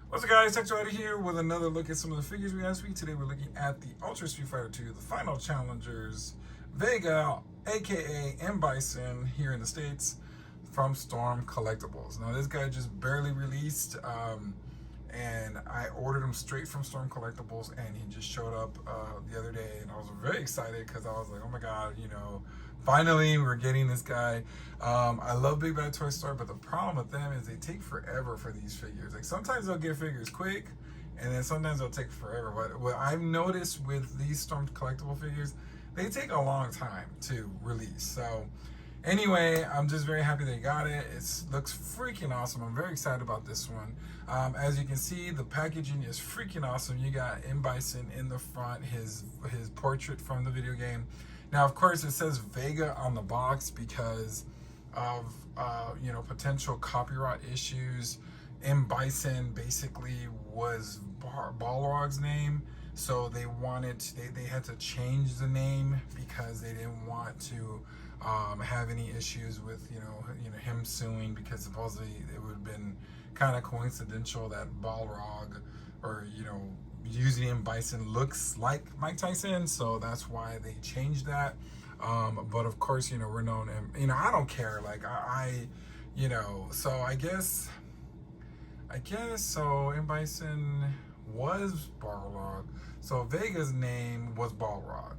What's up, guys? Jada here with another look at some of the figures we had this week. Today we're looking at the Ultra Street Fighter 2, the final challengers, Vega, aka Bison here in the States, from Storm Collectables. Now this guy just barely released, and I ordered him straight from Storm Collectables, and he just showed up the other day, and I was very excited because I was like, oh my god, you know, finally we're getting this guy. I love Big Bad Toy Store, but the problem with them is they take forever for these figures. Like sometimes they'll get figures quick, and then sometimes they'll take forever. But what I've noticed with these Storm Collectible figures, they take a long time to release. So anyway, I'm just very happy they got it. It looks freaking awesome. I'm very excited about this one. As you can see, the packaging is freaking awesome. You got Bison in the front, his portrait from the video game. Now, of course, it says Vega on the box because of potential copyright issues. Bison basically was Balrog's name, so they had to change the name because they didn't want to have any issues with him suing, because supposedly it would have been kind of coincidental that Balrog, or using Bison, looks like Mike Tyson, so that's why they changed that. But of course, we're known, and I don't care. Like so I guess so. Bison was Balrog, so Vega's name was Balrog,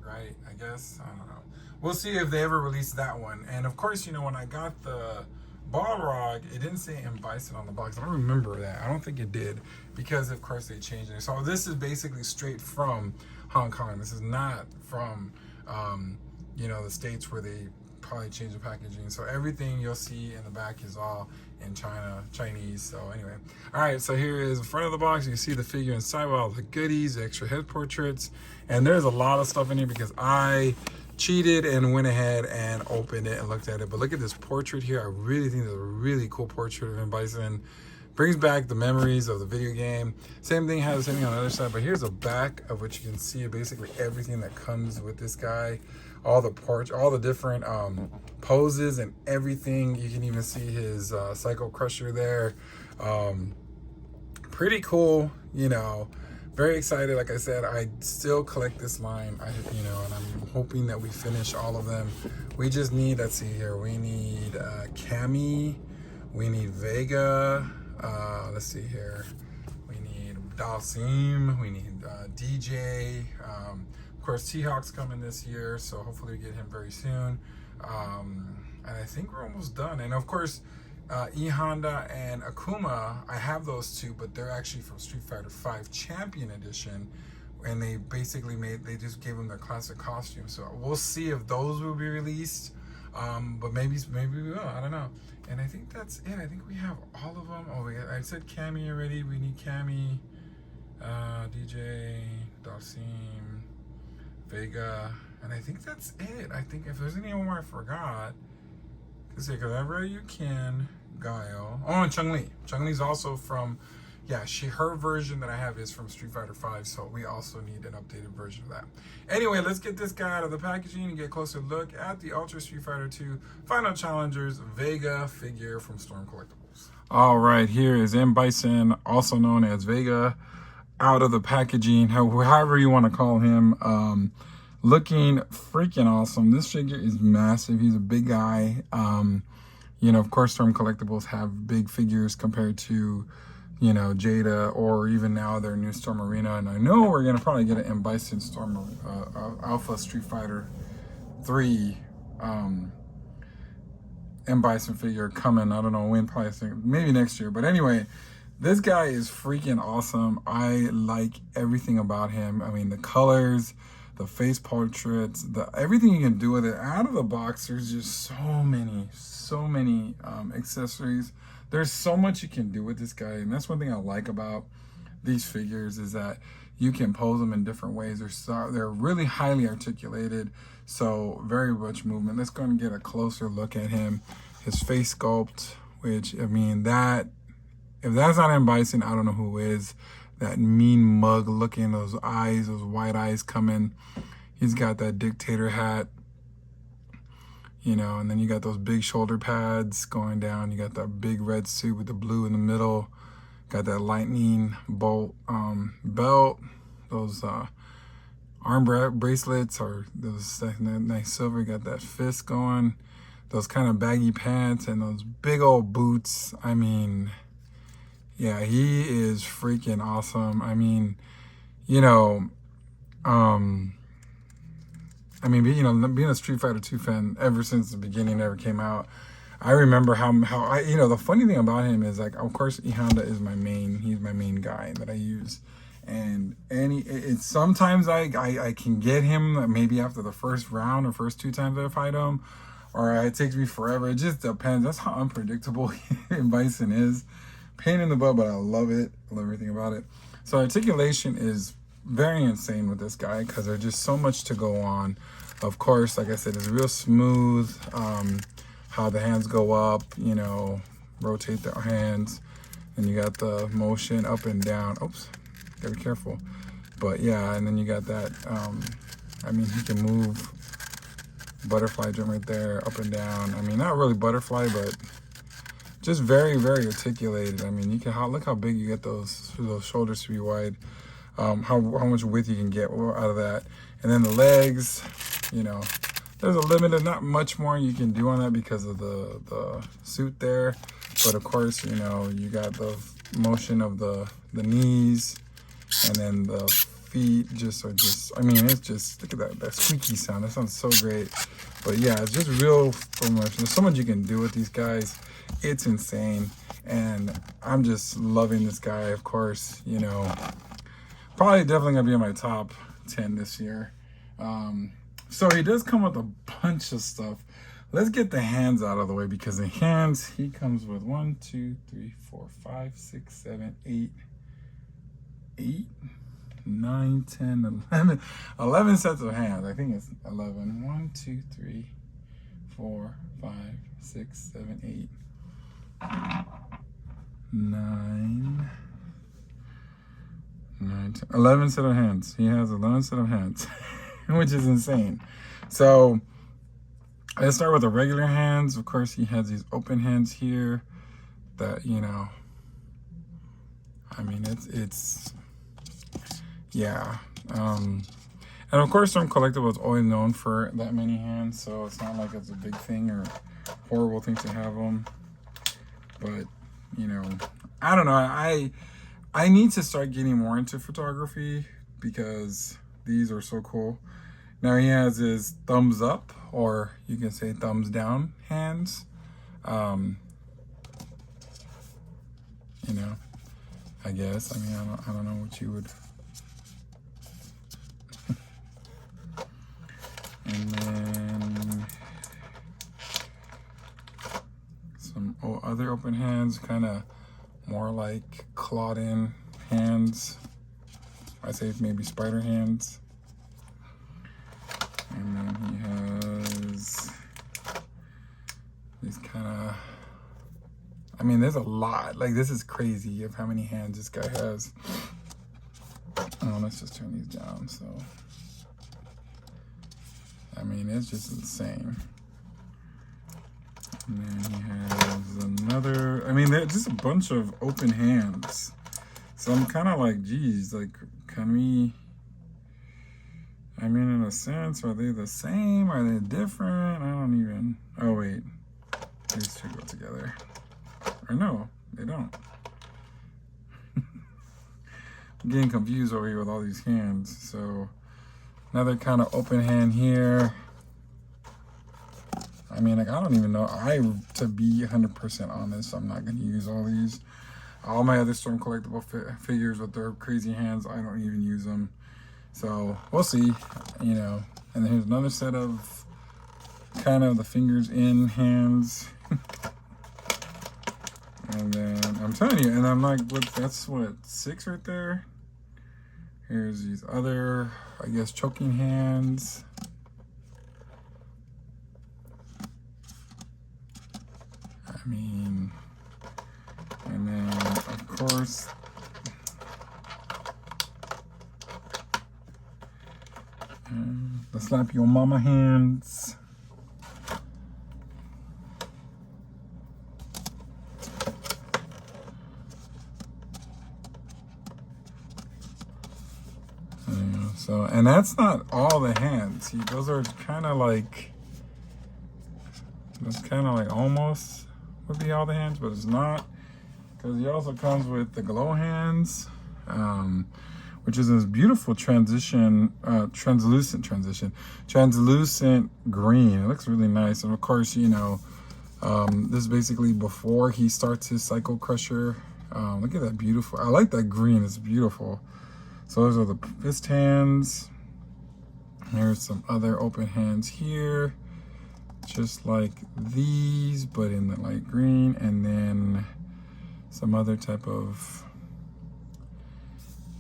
right? I guess, I don't know. We'll see if they ever release that one. And of course, when I got the Balrog, it didn't say Bison on the box. I don't remember that. I don't think it did, because of course they changed it. So this is basically straight from Hong Kong. This is not from the States, where they probably changed the packaging. So everything you'll see in the back is all in Chinese. So anyway, all right, so here is the front of the box. You can see the figure inside with all the goodies, the extra head portraits, and there's a lot of stuff in here because I cheated and went ahead and opened it and looked at it. But look at this portrait here. I really think that's a really cool portrait of Bison. Brings back the memories of the video game. Same thing on the other side, but here's a back of which you can see basically everything that comes with this guy. All the different poses and everything. You can even see his Psycho Crusher there. Pretty cool, Very excited. Like I said, I still collect this line. And I'm hoping that we finish all of them. We just need, let's see here, we need Cammy, we need Vega, let's see here, we need Dalsim, we need DJ, of course T-Hawk's coming this year, so hopefully we get him very soon. And I think we're almost done. And of course, E-Honda and Akuma, I have those two, but they're actually from Street Fighter 5 Champion Edition, and they basically they just gave them their classic costume. So we'll see if those will be released, but maybe we will. I don't know. And I think that's it. I think we have all of them. Oh, I said Cammy already. We need Cammy, DJ, Dalsim, Vega, and I think that's it. I think if there's anyone more I forgot, because whenever you can, Guile. Oh, and Chun-Li. Chun-Li's also from, her version that I have is from Street Fighter 5, so we also need an updated version of that. Anyway, let's get this guy out of the packaging and get a closer look at the Ultra Street Fighter 2 Final Challengers Vega figure from Storm Collectables. All right, here is Bison, also known as Vega, out of the packaging, however you want to call him. Looking freaking awesome. This figure is massive. He's a big guy. Of course, Storm Collectables have big figures compared to, Jada, or even now their new Storm Arena. And I know we're gonna probably get an Bison Storm Alpha Street Fighter 3 Bison figure coming. I don't know when, probably maybe next year. But anyway, this guy is freaking awesome. I like everything about him. I mean, the colors, the face portraits, everything you can do with it. Out of the box, there's just so many accessories. There's so much you can do with this guy, and that's one thing I like about these figures, is that you can pose them in different ways. They're really highly articulated, so very much movement. Let's go and get a closer look at him. His face sculpt, which, I mean, if that's not Bison, I don't know who is. That mean mug looking, those eyes, those white eyes coming. He's got that dictator hat, you know, and then you got those big shoulder pads going down. You got that big red suit with the blue in the middle. Got that lightning bolt belt. Those arm bracelets or those nice silver. Got that fist going. Those kind of baggy pants and those big old boots. I mean, yeah, he is freaking awesome. I mean, you know, being a Street Fighter 2 fan ever since the beginning ever came out, I remember how I, you know, the funny thing about him is, like, of course, E Honda is my main, he's my main guy that I use. And it's sometimes I can get him maybe after the first round or first 2 times I fight him, or it takes me forever. It just depends. That's how unpredictable Bison is. Pain in the butt, but I love it. I love everything about it. So articulation is very insane with this guy because there's just so much to go on. Of course, like I said, it's real smooth. How the hands go up, you know, rotate their hands, and you got the motion up and down. Oops, gotta be careful. But yeah, and then you got that. I mean, he can move butterfly jump right there, up and down. I mean, not really butterfly, but just very, very articulated. I mean, you can look how big you get those shoulders to be wide. How much width you can get out of that. And then the legs, you know, there's a limited, not much more you can do on that because of the suit there. But of course, you know, you got the motion of the knees, and then the feet I mean, it's just, look at that squeaky sound. That sounds so great. But yeah, it's just real much. There's so much you can do with these guys. It's insane. And I'm just loving this guy, of course, you know. Probably definitely gonna be in my top 10 this year. So he does come with a bunch of stuff. Let's get the hands out of the way, because the hands, he comes with 1, 2, 3, 4, 5, 6, 7, 8, 9, 10, 11 sets of hands. I think it's 11. 1, 2, 3, 4, 5, 6, 7, 8, 9, 10, 11 set of hands. He has 11 set of hands, which is insane. So let's start with the regular hands. Of course, he has these open hands here that, you know, I mean, it's yeah. And of course, Storm Collectibles is always known for that many hands, so it's not like it's a big thing or horrible thing to have them. But, you know, I don't know. I need to start getting more into photography because these are so cool. Now he has his thumbs up, or you can say thumbs down hands. You know, I guess. I mean, I don't know what you would. And then some other open hands, kind of more like clawed in hands. I say maybe spider hands. And then he has these kind of, I mean, there's a lot. Like, this is crazy of how many hands this guy has. Oh, let's just turn these down. So, I mean, it's just insane. And then he has another, I mean, there's just a bunch of open hands. So I'm kind of like, geez, like, can we, I mean, in a sense, are they the same? Are they different? I don't even, oh wait, these two go together. Or no, they don't. I'm getting confused over here with all these hands. So another kind of open hand here. I mean, like, I don't even know. To be 100% honest, I'm not going to use all these. All my other Storm Collectible figures with their crazy hands, I don't even use them. So we'll see, you know. And then here's another set of kind of the fingers in hands. And then I'm telling you, and I'm like, that's what, 6 right there. Here's these other, I guess, choking hands. I mean, and then of course, The slap your mama hands. So, and that's not all the hands. See, those are kind of like, that's kind of like almost would be all the hands, but it's not, because he also comes with the glow hands, which is this beautiful translucent green. It looks really nice. And of course, you know, this is basically before he starts his cycle crusher. Look at that beautiful, I like that green, it's beautiful. So those are the fist hands. There's some other open hands here, just like these, but in the light green, and then some other type of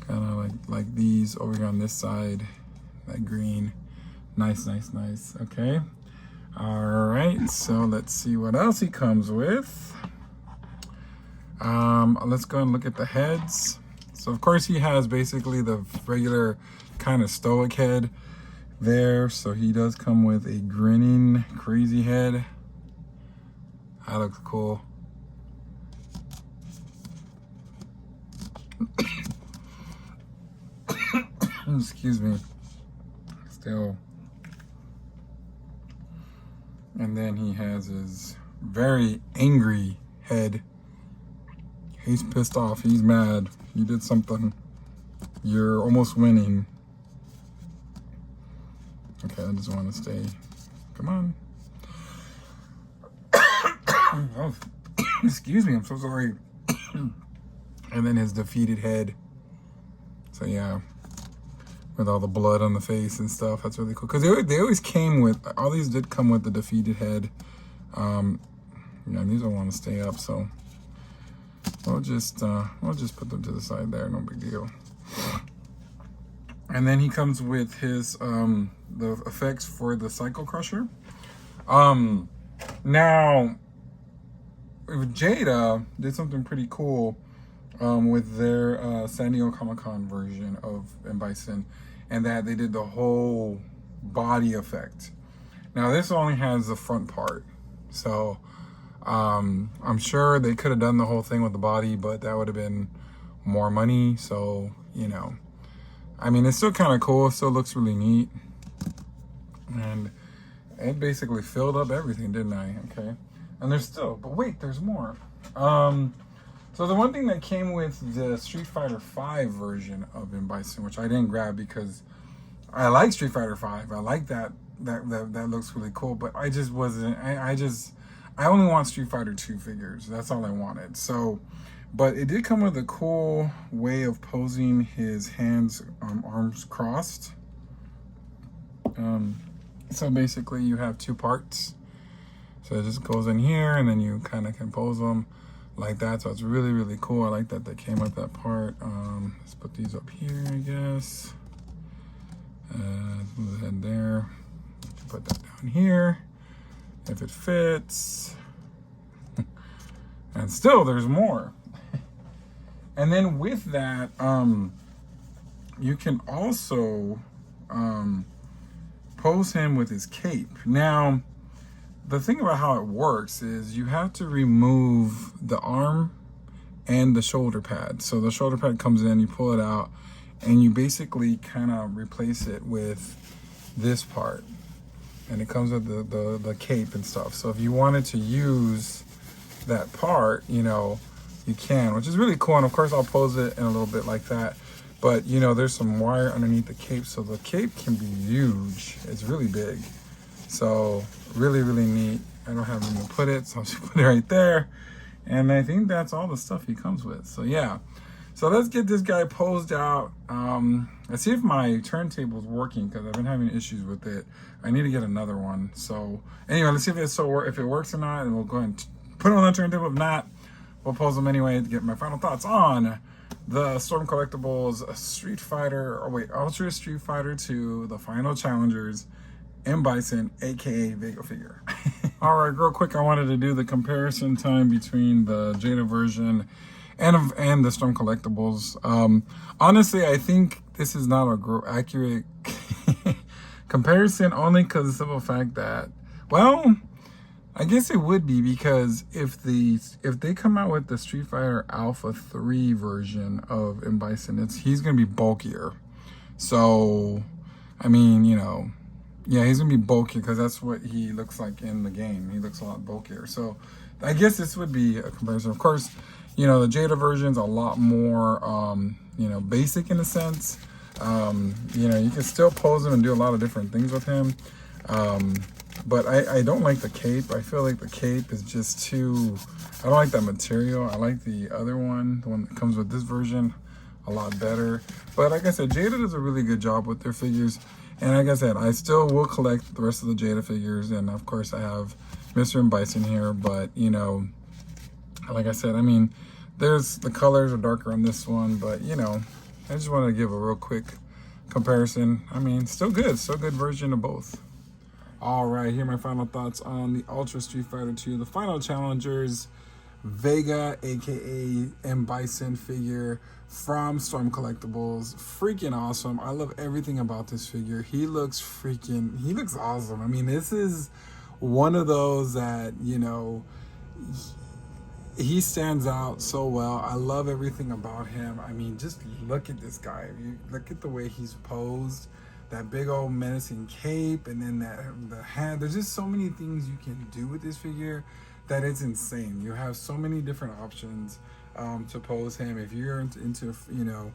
kind of like these over here on this side, that green. Nice, nice, nice. Okay. All right. So let's see what else he comes with. Let's go and look at the heads. So of course he has basically the regular kind of stoic head there. So he does come with a grinning crazy head. That looks cool. Excuse me. Still. And then he has his very angry head. He's pissed off. He's mad. You did something. You're almost winning. Okay, I just want to stay. Come on. Oh, excuse me. I'm so sorry. And then his defeated head. So yeah, with all the blood on the face and stuff. That's really cool. Because they always came with, all these did come with the defeated head. Yeah, these don't want to stay up, so we'll just put them to the side there, no big deal. And then he comes with his the effects for the cycle crusher. Now Jada did something pretty cool with their San Diego Comic-Con version of Bison, and that they did the whole body effect. Now this only has the front part, so I'm sure they could have done the whole thing with the body, but that would have been more money. So, you know, I mean, it's still kind of cool. It still looks really neat. And it basically filled up everything, didn't I? Okay. And there's still, but wait, there's more. So the one thing that came with the Street Fighter V version of Bison, which I didn't grab because I like Street Fighter V. I like that looks really cool, but I just wasn't, I only want Street Fighter 2 figures. That's all I wanted. So, but it did come with a cool way of posing his hands, arms crossed. So basically you have two parts. So it just goes in here and then you kind of can pose them like that. So it's really, really cool. I like that they came with that part. Let's put these up here, I guess. Move the head there. Put that down here. If it fits. And still there's more. And then with that, you can also pose him with his cape. Now, the thing about how it works is you have to remove the arm and the shoulder pad. So the shoulder pad comes in, you pull it out, and you basically kind of replace it with this part. And it comes with the cape and stuff. So if you wanted to use that part, you know, you can, which is really cool. And of course I'll pose it in a little bit like that. But you know, there's some wire underneath the cape, so the cape can be huge. It's really big. So really, really neat. I don't have room to put it, so I'll just put it right there. And I think that's all the stuff he comes with. So yeah. So let's get this guy posed out. Let's see if my turntable's working, because I've been having issues with it. I need to get another one. So anyway, let's see if it works or not, and we'll go ahead and put it on the turntable. If not, we'll pose them anyway to get my final thoughts on the Storm Collectables Street Fighter, Ultra Street Fighter 2, the Final Challengers, Bison, aka Vega figure. All right, real quick, I wanted to do the comparison time between the Jada version and the Storm Collectables. Honestly, I think this is not a accurate Comparison only because of the simple fact that, well, I guess it would be because if they come out with the Street Fighter Alpha 3 version of Bison, he's gonna be bulkier. So, I mean, you know, yeah, he's gonna be bulkier because that's what he looks like in the game. He looks a lot bulkier. So, I guess this would be a comparison. Of course, you know, the Jada version's a lot more, you know, basic in a sense. You know, you can still pose him and do a lot of different things with him. But I don't like the cape. I feel like the cape is just too, I don't like that material. I like the other one, the one that comes with this version, a lot better. But like I said, Jada does a really good job with their figures. And like I said, I still will collect the rest of the Jada figures. And of course I have Mr. Bison here. But, you know, like I said, I mean, the colors are darker on this one. But, you know, I just wanted to give a real quick comparison. I mean, still good version of both. All right, here are my final thoughts on the Ultra Street Fighter 2, the final challengers, Vega, aka Bison figure from Storm Collectables. Freaking awesome. I love everything about this figure. He looks awesome. I mean, this is one of those that, you know, he stands out so well. I love everything about him. I mean, just look at this guy. You look at the way he's posed. That big old menacing cape, and then the head. There's just so many things you can do with this figure that it's insane. You have so many different options to pose him. If you're into you know,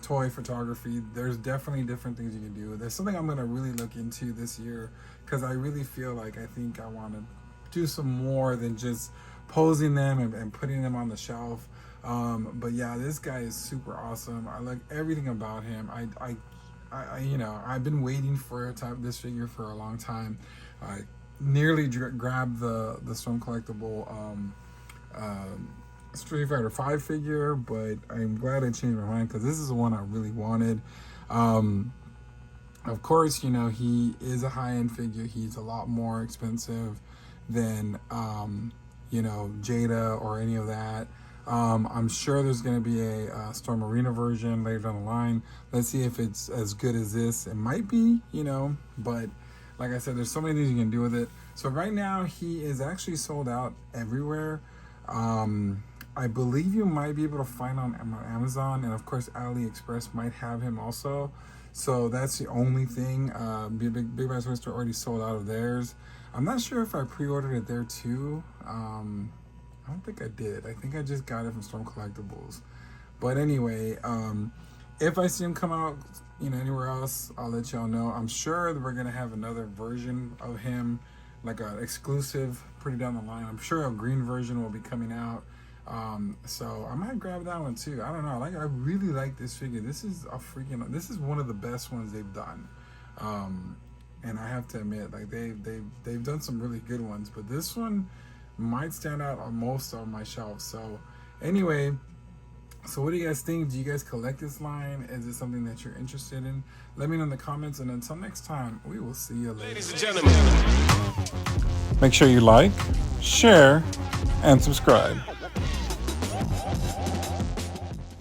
toy photography, there's definitely different things you can do. There's something I'm gonna really look into this year because I really feel like I think I want to do some more than just posing them and putting them on the shelf. But yeah, this guy is super awesome. I like everything about him. I you know, I've been waiting for this figure for a long time. I nearly grabbed the Storm Collectible Street Fighter 5 figure, but I'm glad I changed my mind because this is the one I really wanted. Of course, you know, he is a high-end figure. He's a lot more expensive than you know, Jada or any of that. I'm sure there's going to be a Storm Arena version later down the line. Let's see if it's as good as this. It might be, you know, but like I said, there's so many things you can do with it. So right now he is actually sold out everywhere. I believe you might be able to find on Amazon, and of course AliExpress might have him also. So that's the only thing. Big Bison Store already sold out of theirs. I'm not sure if I pre-ordered it there too. I don't think I did. I think I just got it from Storm Collectables. But anyway, if I see him come out, you know, anywhere else, I'll let y'all know. I'm sure that we're gonna have another version of him, like an exclusive, pretty down the line. I'm sure a green version will be coming out. So I might grab that one too. I don't know. I really like this figure. This is one of the best ones they've done. And I have to admit, like they've done some really good ones, but this one might stand out on most of my shelves. So anyway, so what do you guys think? Do you guys collect this line? Is it something that you're interested in? Let me know in the comments, and until next time, we will see you later. Ladies and gentlemen, Make sure you like, share, and subscribe.